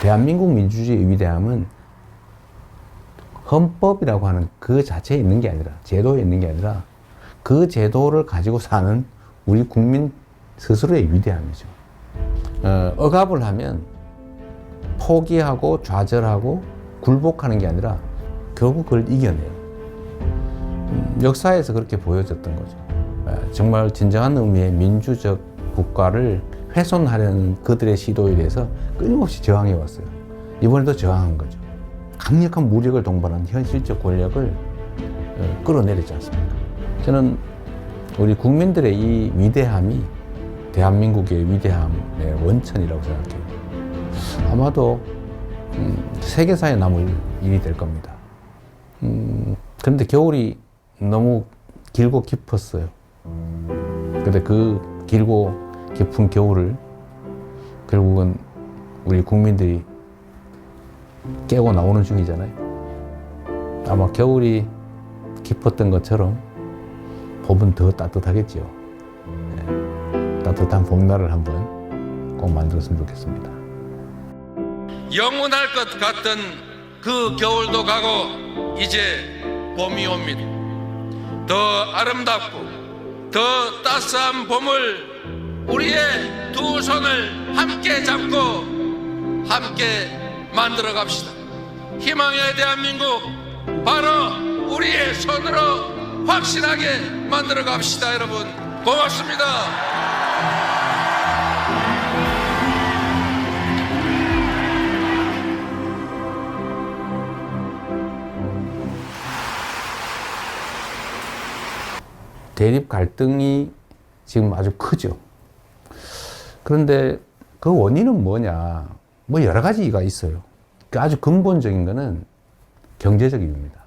대한민국 민주주의의 위대함은 헌법이라고 하는 그 자체에 있는 게 아니라, 제도에 있는 게 아니라 그 제도를 가지고 사는 우리 국민 스스로의 위대함이죠. 억압을 하면 포기하고 좌절하고 굴복하는 게 아니라 결국 그걸 이겨내요. 역사에서 그렇게 보여졌던 거죠. 정말 진정한 의미의 민주적 국가를 훼손하려는 그들의 시도에 대해서 끊임없이 저항해 왔어요. 이번에도 저항한 거죠. 강력한 무력을 동반한 현실적 권력을 끌어내렸지 않습니까? 저는 우리 국민들의 이 위대함이 대한민국의 위대함의 원천이라고 생각해요. 아마도 세계사에 남을 일이 될 겁니다. 그런데 겨울이 너무 길고 깊었어요. 근데 그 길고 깊은 겨울을 결국은 우리 국민들이 깨고 나오는 중이잖아요. 아마 겨울이 깊었던 것처럼 봄은 더 따뜻하겠죠. 네. 따뜻한 봄날을 한번 꼭 만들었으면 좋겠습니다. 영원할 것 같던 그 겨울도 가고 이제 봄이 옵니다. 더 아름답고 더 따스한 봄을 우리의 두 손을 함께 잡고 함께 만들어 갑시다. 희망의 대한민국 바로 우리의 손으로 확실하게 만들어 갑시다. 여러분 고맙습니다. 대립 갈등이 지금 아주 크죠. 그런데 그 원인은 뭐냐? 뭐 여러 가지가 있어요. 아주 근본적인 거는 경제적 이유입니다.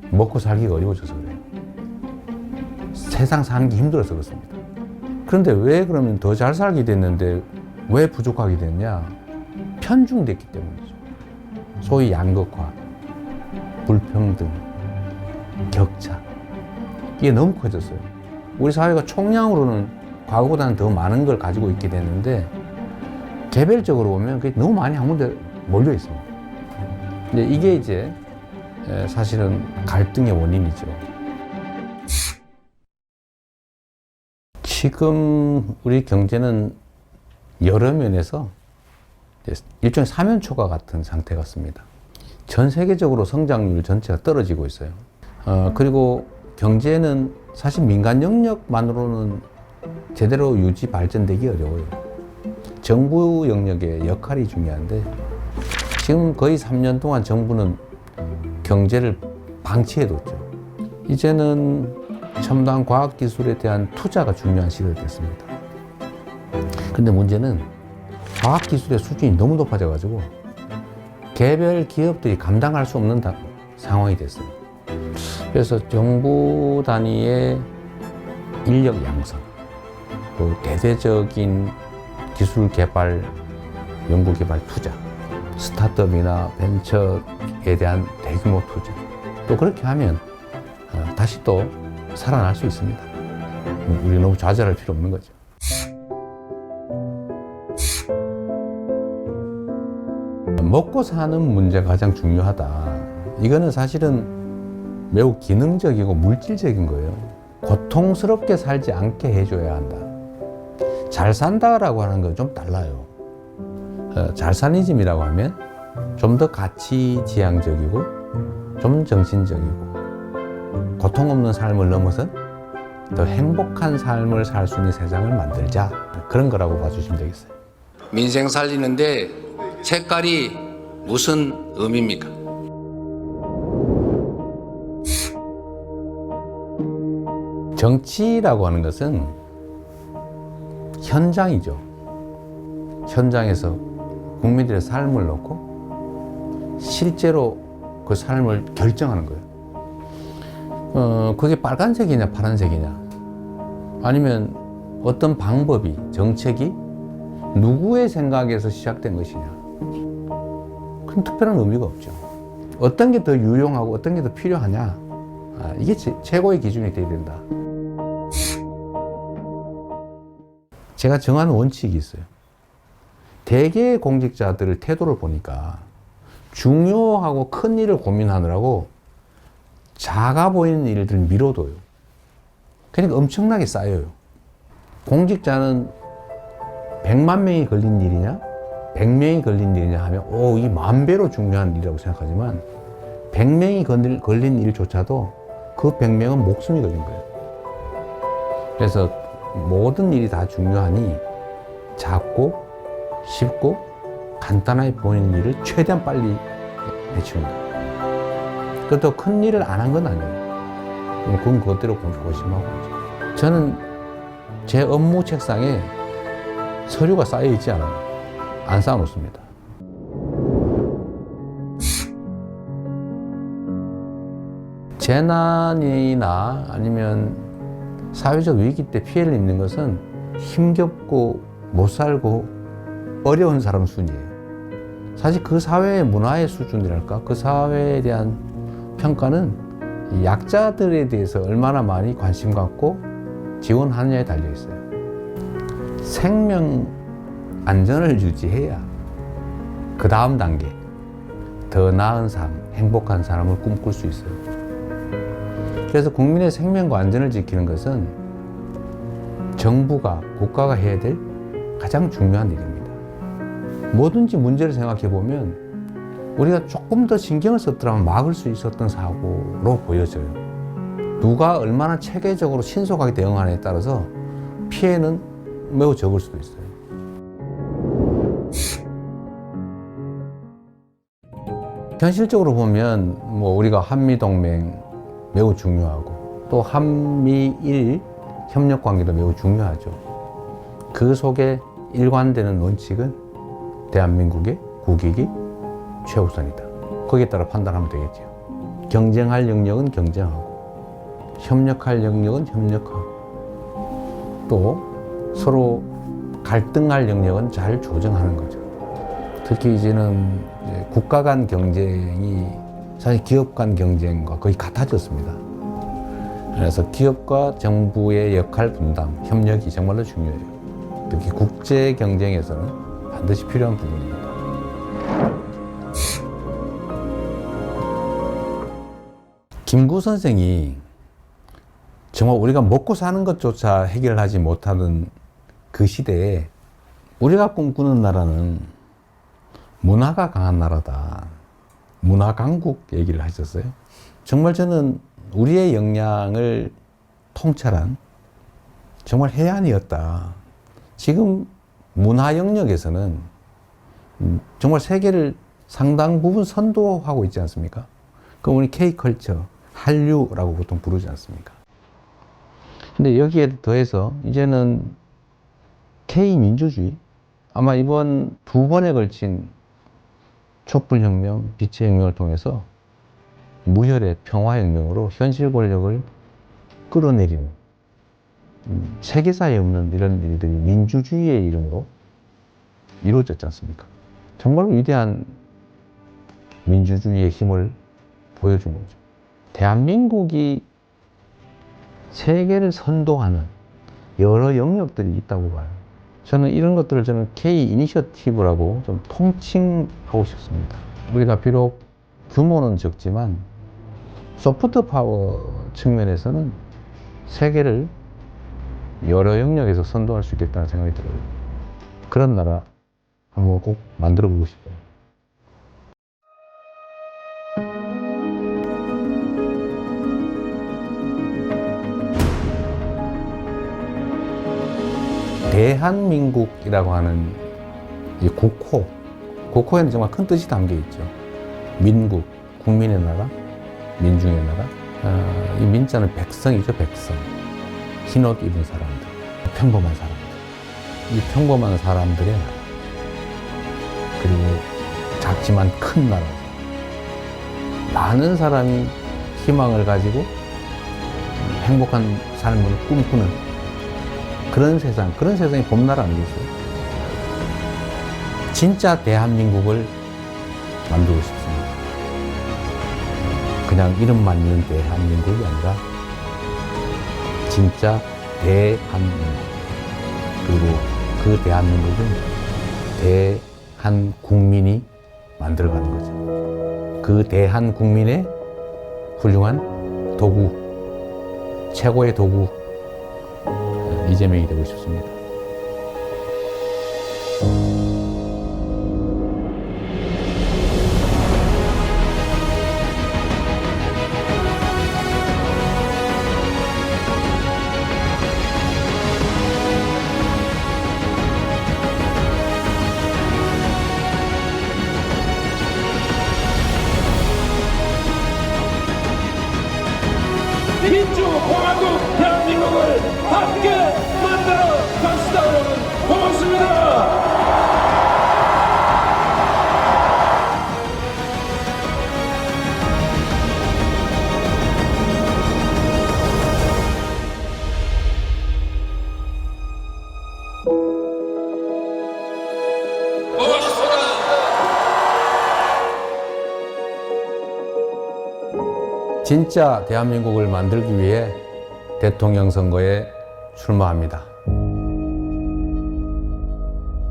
먹고 살기가 어려워져서 그래요. 세상 사는 게 힘들어서 그렇습니다. 그런데 왜 그러면 더 잘 살게 됐는데 왜 부족하게 됐냐? 편중됐기 때문이죠. 소위 양극화, 불평등, 격차. 이게 너무 커졌어요. 우리 사회가 총량으로는 과거보다는 더 많은 걸 가지고 있게 됐는데 개별적으로 보면 그게 너무 많이 한 군데 몰려 있습니다. 근데 이게 이제 사실은 갈등의 원인이죠. 지금 우리 경제는 여러 면에서 일종의 사면초가 같은 상태 같습니다. 전 세계적으로 성장률 전체가 떨어지고 있어요. 그리고 경제는 사실 민간 영역만으로는 제대로 유지 발전되기 어려워요. 정부 영역의 역할이 중요한데 지금 거의 3년 동안 정부는 경제를 방치해뒀죠. 이제는 첨단 과학기술에 대한 투자가 중요한 시대가 됐습니다. 근데 문제는 과학기술의 수준이 너무 높아져가지고 개별 기업들이 감당할 수 없는 상황이 됐어요. 그래서 정부 단위의 인력 양성, 또 대대적인 기술 개발, 연구 개발 투자, 스타트업이나 벤처에 대한 대규모 투자. 또 그렇게 하면 다시 또 살아날 수 있습니다. 우리 너무 좌절할 필요 없는 거죠. 먹고 사는 문제가 가장 중요하다. 이거는 사실은 매우 기능적이고 물질적인 거예요. 고통스럽게 살지 않게 해줘야 한다. 잘 산다라고 하는 건 좀 달라요. 잘사니즘이라고 하면 좀 더 가치지향적이고 좀 정신적이고 고통 없는 삶을 넘어선 더 행복한 삶을 살 수 있는 세상을 만들자. 그런 거라고 봐주시면 되겠어요. 민생 살리는데 색깔이 무슨 의미입니까? 정치라고 하는 것은 현장이죠. 현장에서 국민들의 삶을 놓고 실제로 그 삶을 결정하는 거예요. 그게 빨간색이냐 파란색이냐 아니면 어떤 방법이 정책이 누구의 생각에서 시작된 것이냐 큰 특별한 의미가 없죠. 어떤 게 더 유용하고 어떤 게 더 필요하냐 이게 최고의 기준이 돼야 된다. 제가 정한 원칙이 있어요. 대개 공직자들의 태도를 보니까 중요하고 큰 일을 고민하느라고 작아 보이는 일들을 미뤄둬요. 그러니까 엄청나게 쌓여요. 공직자는 100만 명이 걸린 일이냐 100명이 걸린 일이냐 하면 이 10,000배로 중요한 일이라고 생각하지만 100명이 걸린 일조차도 그 100명은 목숨이 걸린 거예요. 그래서 모든 일이 다 중요하니 작고 쉽고 간단하게 보이는 일을 최대한 빨리 해치운다. 그것도 큰 일을 안 한 건 아니에요. 그건 그것대로 고심하고. 저는 제 업무 책상에 서류가 쌓여 있지 않아요. 안 쌓아놓습니다. 재난이나 아니면 사회적 위기 때 피해를 입는 것은 힘겹고 못 살고 어려운 사람 순이에요. 사실 그 사회의 문화의 수준이랄까, 그 사회에 대한 평가는 약자들에 대해서 얼마나 많이 관심 갖고 지원하느냐에 달려 있어요. 생명 안전을 유지해야 그 다음 단계, 더 나은 삶, 행복한 삶을 꿈꿀 수 있어요. 그래서 국민의 생명과 안전을 지키는 것은 정부가, 국가가 해야 될 가장 중요한 일입니다. 뭐든지 문제를 생각해 보면 우리가 조금 더 신경을 썼더라면 막을 수 있었던 사고로 보여져요. 누가 얼마나 체계적으로 신속하게 대응하느냐에 따라서 피해는 매우 적을 수도 있어요. 현실적으로 보면 우리가 한미동맹 매우 중요하고 또 한미일 협력 관계도 매우 중요하죠. 그 속에 일관되는 원칙은 대한민국의 국익이 최우선이다. 거기에 따라 판단하면 되겠죠. 경쟁할 영역은 경쟁하고 협력할 영역은 협력하고 또 서로 갈등할 영역은 잘 조정하는 거죠. 특히 이제는 국가 간 경쟁이 사실 기업 간 경쟁과 거의 같아졌습니다. 그래서 기업과 정부의 역할 분담, 협력이 정말로 중요해요. 특히 국제 경쟁에서는 반드시 필요한 부분입니다. 김구 선생이 정말 우리가 먹고 사는 것조차 해결하지 못하는 그 시대에 우리가 꿈꾸는 나라는 문화가 강한 나라다. 문화 강국 얘기를 하셨어요. 정말 저는 우리의 역량을 통찰한 정말 해안이었다. 지금 문화 영역에서는 정말 세계를 상당 부분 선도하고 있지 않습니까? 그럼 우리 K컬처, 한류라고 보통 부르지 않습니까? 근데 여기에 더해서 이제는 K민주주의, 아마 이번 2번에 걸친 촛불혁명, 빛의 혁명을 통해서 무혈의 평화혁명으로 현실 권력을 끌어내리는 세계사에 없는 이런 일들이 민주주의의 이름으로 이루어졌지 않습니까? 정말 위대한 민주주의의 힘을 보여준 거죠. 대한민국이 세계를 선도하는 여러 영역들이 있다고 봐요. 저는 이런 것들을 K 이니셔티브라고 좀 통칭하고 싶습니다. 우리가 비록 규모는 적지만 소프트 파워 측면에서는 세계를 여러 영역에서 선도할 수 있겠다는 생각이 들어요. 그런 나라 한번 꼭 만들어 보고 싶어요. 대한민국이라고 하는 이 국호에는 정말 큰 뜻이 담겨 있죠. 민국, 국민의 나라, 민중의 나라. 이 민자는 백성이죠, 백성. 흰옷 입은 사람들, 평범한 사람들. 이 평범한 사람들의 나라. 그리고 작지만 큰 나라. 많은 사람이 희망을 가지고 행복한 삶을 꿈꾸는 그런 세상이 봄나라 아니겠어요? 진짜 대한민국을 만들고 싶습니다. 그냥 이름만 있는 대한민국이 아니라 진짜 대한민국. 그리고 그 대한민국은 대한국민이 만들어가는 거죠. 그 대한국민의 훌륭한 도구, 최고의 도구, 이재명이 되고 싶습니다. 민주공화국 대한민국을 함께 만들어 갑시다. 여러분 고맙습니다. 진짜 대한민국을 만들기 위해 대통령 선거에 출마합니다.